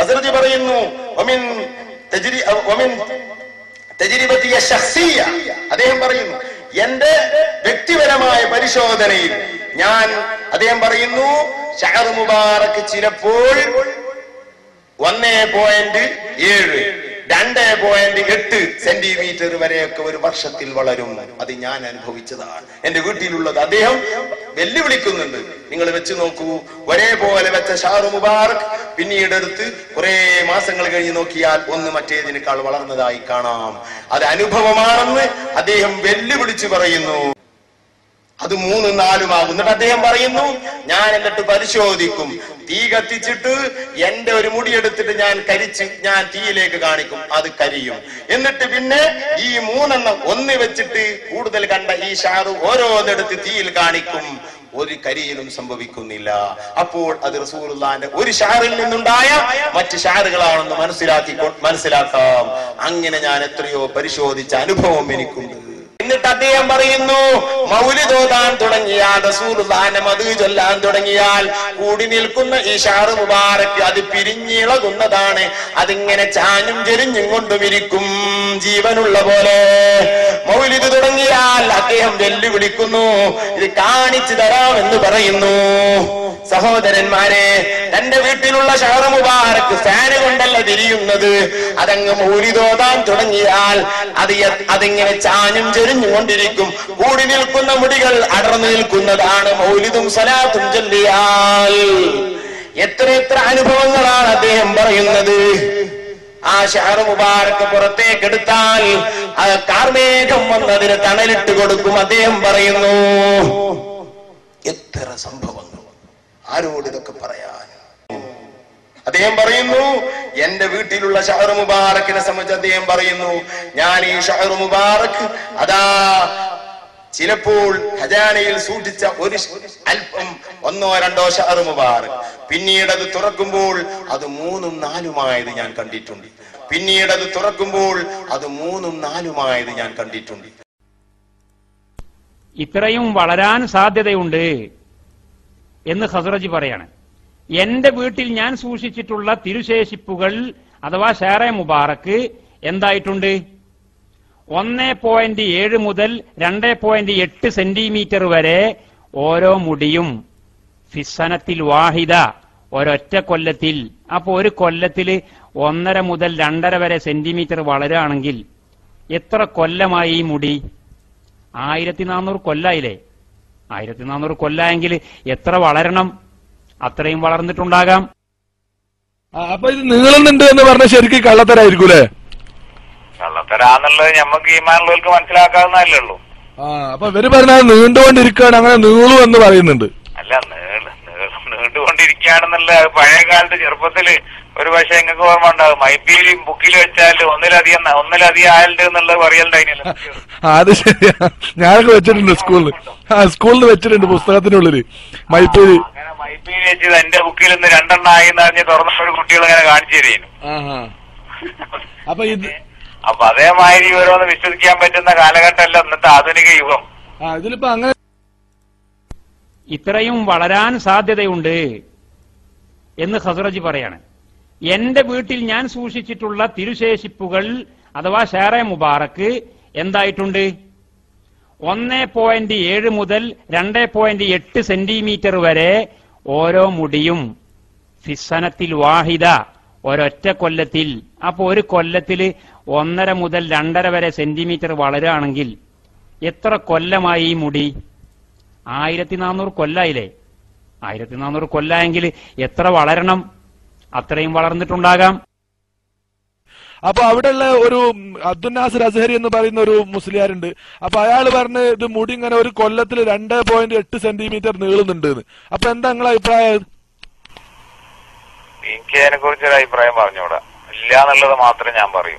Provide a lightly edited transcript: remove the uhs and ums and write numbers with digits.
ഹസ്രജി പറയുന്നു അദ്ദേഹം പറയുന്നു എന്റെ വ്യക്തിപരമായ പരിശോധനയിൽ അദ്ദേഹം പറയുന്നു ഷഅർ മുബാറക് ചിലപ്പോൾ 1.7 2.8 സെന്റിമീറ്റർ വരെയൊക്കെ ഒരു വർഷത്തിൽ വളരും. അത് ഞാൻ അനുഭവിച്ചതാണ്, എന്റെ വീട്ടിലുള്ളത്. അദ്ദേഹം വെല്ലുവിളിക്കുന്നുണ്ട്. നിങ്ങൾ വെച്ച് നോക്കൂ, ഒരേപോലെ വെച്ച ഷഅർ മുബാറക് പിന്നീട് എടുത്ത് കുറെ മാസങ്ങൾ കഴിഞ്ഞ് നോക്കിയാൽ ഒന്ന് മറ്റേതിനേക്കാൾ വളർന്നതായി കാണാം. അത് അനുഭവമാണെന്ന് അദ്ദേഹം വെല്ലുവിളിച്ച് പറയുന്നു. അത് 3-4 ആകും. എന്നിട്ട് അദ്ദേഹം പറയുന്നു, ഞാൻ എന്നിട്ട് പരിശോധിക്കും, തീ കത്തിച്ചിട്ട് എന്റെ ഒരു മുടിയെടുത്തിട്ട് ഞാൻ തീയിലേക്ക് കാണിക്കും, അത് കരിയും. എന്നിട്ട് പിന്നെ ഈ 3 ഒന്ന് വെച്ചിട്ട് കൂടുതൽ കണ്ട ഈ ഷാറ് ഓരോന്നെടുത്ത് തീയിൽ കാണിക്കും, ഒരു കരിയിലും സംഭവിക്കുന്നില്ല. അപ്പോൾ അത് റസൂലുള്ളാഹിന്റെ ഒരു ഷാറിൽ നിന്നുണ്ടായ മറ്റ് ഷാറുകളാണെന്ന് മനസ്സിലാക്കാം. അങ്ങനെ ഞാൻ എത്രയോ പരിശോധിച്ച അനുഭവം എനിക്കുണ്ട്. എന്നിട്ട് അദ്ദേഹം പറയുന്നു, മൗലിദ് ഓതാൻ തുടങ്ങിയാൽ, റസൂലുള്ളാഹിന്റെ മദ്ഹ് ചൊല്ലാൻ തുടങ്ങിയാൽ കൂടി നിൽക്കുന്ന ഈ ഷഅർ മുബാറക് അത് പിരിഞ്ഞിളകുന്നതാണ്. അതിങ്ങനെ ചാഞ്ഞും ചെരിഞ്ഞും കൊണ്ടുമിരിക്കും, ജീവനുള്ള പോലെ. മൗലിദ് തുടങ്ങിയാൽ അദ്ദേഹം വെല്ലുവിളിക്കുന്നു, ഇത് കാണിച്ചു തരാമെന്ന് പറയുന്നു. സഹോദരന്മാരെ, തന്റെ വീട്ടിലുള്ള ഷഅർ മുബാറക് ഫാന് കൊണ്ടല്ല തിരിയുന്നത്. അതങ്ങ് മൗലിദ് ഓതാൻ തുടങ്ങിയാൽ അതിങ്ങനെ ചാഞ്ഞും ചെരിഞ്ഞും കൊണ്ടിരിക്കും. കൂടി നിൽക്കുന്ന മുടികൾ അടർന്നു നിൽക്കുന്നതാണ് മൗലിദും സലാത്തും ചൊല്ലിയാൽ. എത്ര അനുഭവങ്ങളാണ് അദ്ദേഹം പറയുന്നത്. ആ ഷഅർ മുബാറക് പുറത്തേക്കെടുത്താൽ കാർമേഘം വന്നതിന് തണലിട്ട് കൊടുക്കും. അദ്ദേഹം പറയുന്നു, എത്ര സംഭവങ്ങൾ, ആരോട് ഇതൊക്കെ പറയാൻ. അദ്ദേഹം പറയുന്നു, എന്റെ വീട്ടിലുള്ള ഷഅർ മുബാറക്കിനെ സംബന്ധിച്ച് അദ്ദേഹം പറയുന്നു, ഞാൻ ഈ ഷഅർ മുബാറക് അതാ ചിലപ്പോൾ ഖജാനയിൽ സൂക്ഷിച്ച ഒരു അല്പം 1-2 ഷഅർ മുബാറക് പിന്നീട് അത് തുറക്കുമ്പോൾ അത് 3-4 ഞാൻ കണ്ടിട്ടുണ്ട്. പിന്നീട് അത് തുറക്കുമ്പോൾ അത് 3-4 ഞാൻ കണ്ടിട്ടുണ്ട്. ഇത്രയും വളരാൻ സാധ്യതയുണ്ട് എന്ന് ഖസ്റജി പറയാണ്. എന്റെ വീട്ടിൽ ഞാൻ സൂക്ഷിച്ചിട്ടുള്ള തിരുശേഷിപ്പുകൾ അഥവാ ഷഅർ മുബാറക് എന്തായിട്ടുണ്ട്? 1.7 മുതൽ 2.8 സെന്റിമീറ്റർ വരെ ഓരോ മുടിയും ഫിസ്സനത്തിൽ വാഹിദ, ഒരൊറ്റ കൊല്ലത്തിൽ. അപ്പൊ ഒരു കൊല്ലത്തിൽ 1.5 മുതൽ 2.5 വരെ സെന്റിമീറ്റർ വളരുകയാണെങ്കിൽ എത്ര കൊല്ലമായി ഈ മുടി? 1400 കൊല്ലായില്ലേ? 1400 കൊല്ലായെങ്കിൽ എത്ര വളരണം? അത്രയും വളർന്നിട്ടുണ്ടാകാം. അപ്പൊ ഇത് നീളുന്നുണ്ട് എന്ന് പറഞ്ഞ ശരിക്കും കള്ളത്തരായിരിക്കൂലേ? കള്ളത്തരാന്നുള്ളത് ഞമ്മക്ക് ഈമാനുള്ളവർക്ക് മനസ്സിലാക്കാവുന്നതല്ലേ ഉള്ളൂ. അപ്പൊ ഇവര് പറഞ്ഞാൽ നീണ്ടുകൊണ്ടിരിക്കുകയാണ്, അങ്ങനെ നീളു എന്ന് പറയുന്നുണ്ട്. അല്ല, നീണ്ടുകൊണ്ടിരിക്കുകയാണെന്നുള്ള പഴയ കാലത്ത് ചെറുപ്പത്തില് ഒരു പക്ഷെ നിങ്ങൾക്ക് ഓർമ്മ ഉണ്ടാവും, മൈപ്പിയിലും ബുക്കിൽ വെച്ചാൽ ഒന്നിലധികം ആളുണ്ട് എന്നുള്ളത് പറയലുണ്ടായില്ല. അത് ശരിയാ, ഞാനൊക്കെ വെച്ചിട്ടുണ്ട് സ്കൂളിൽ വെച്ചിട്ടുണ്ട് പുസ്തകത്തിനുള്ളില് മൈപ്പിയിൽ. അങ്ങനെ മൈപ്പിയിൽ വെച്ചത് എന്റെ ബുക്കിൽ നിന്ന് 2 ആയി എന്ന് പറഞ്ഞ് തുറന്നൊരു കുട്ടികൾ ഇങ്ങനെ കാണിച്ചു തരുന്നു. അപ്പൊ അതേമാതിരി ഓരോന്ന് വിശ്വസിക്കാൻ പറ്റുന്ന കാലഘട്ടമല്ല ഇന്നത്തെ ആധുനിക യുഗം. ഇതിലിപ്പോ അങ്ങനെ ഇത്രയും വളരാൻ സാധ്യതയുണ്ട് എന്ന് ഖസ്റജി പറയാണ്. എന്റെ വീട്ടിൽ ഞാൻ സൂക്ഷിച്ചിട്ടുള്ള തിരുശേഷിപ്പുകൾ അഥവാ ഷഅർ മുബാറക് എന്തായിട്ടുണ്ട്? 1.7 മുതൽ 2.8 സെന്റിമീറ്റർ വരെ ഓരോ മുടിയും ഫിസ്സനത്തിൽ വാഹിദ, ഒരൊറ്റ കൊല്ലത്തിൽ. അപ്പൊ ഒരു കൊല്ലത്തിൽ 1.5 മുതൽ 2.5 വരെ സെന്റിമീറ്റർ വളരുകയാണെങ്കിൽ എത്ര കൊല്ലമായി ഈ മുടി? 1400 കൊല്ലായില്ലേ? 1400 കൊല്ലായെങ്കിൽ എത്ര വളരണം? അത്രയും വളർന്നിട്ടുണ്ടാകാം. അപ്പൊ അവിടെയുള്ള ഒരു അബ്ദുൽ നാസിർ അസ്ഹരി എന്ന് പറയുന്ന ഒരു മുസ്ലിയാരുണ്ട്. അപ്പൊ അയാൾ പറഞ്ഞ് ഇത് മുടി ഇങ്ങനെ ഒരു കൊല്ലത്തിൽ 2.8 സെന്റിമീറ്റർ നീളുന്നുണ്ട്. അപ്പൊ എന്താ നിങ്ങളെ അഭിപ്രായം? എനിക്ക് അതിനെ കുറിച്ചൊരു അഭിപ്രായം പറഞ്ഞൂടാ, ഇല്ല എന്നുള്ളത് മാത്രമേ ഞാൻ പറയൂ.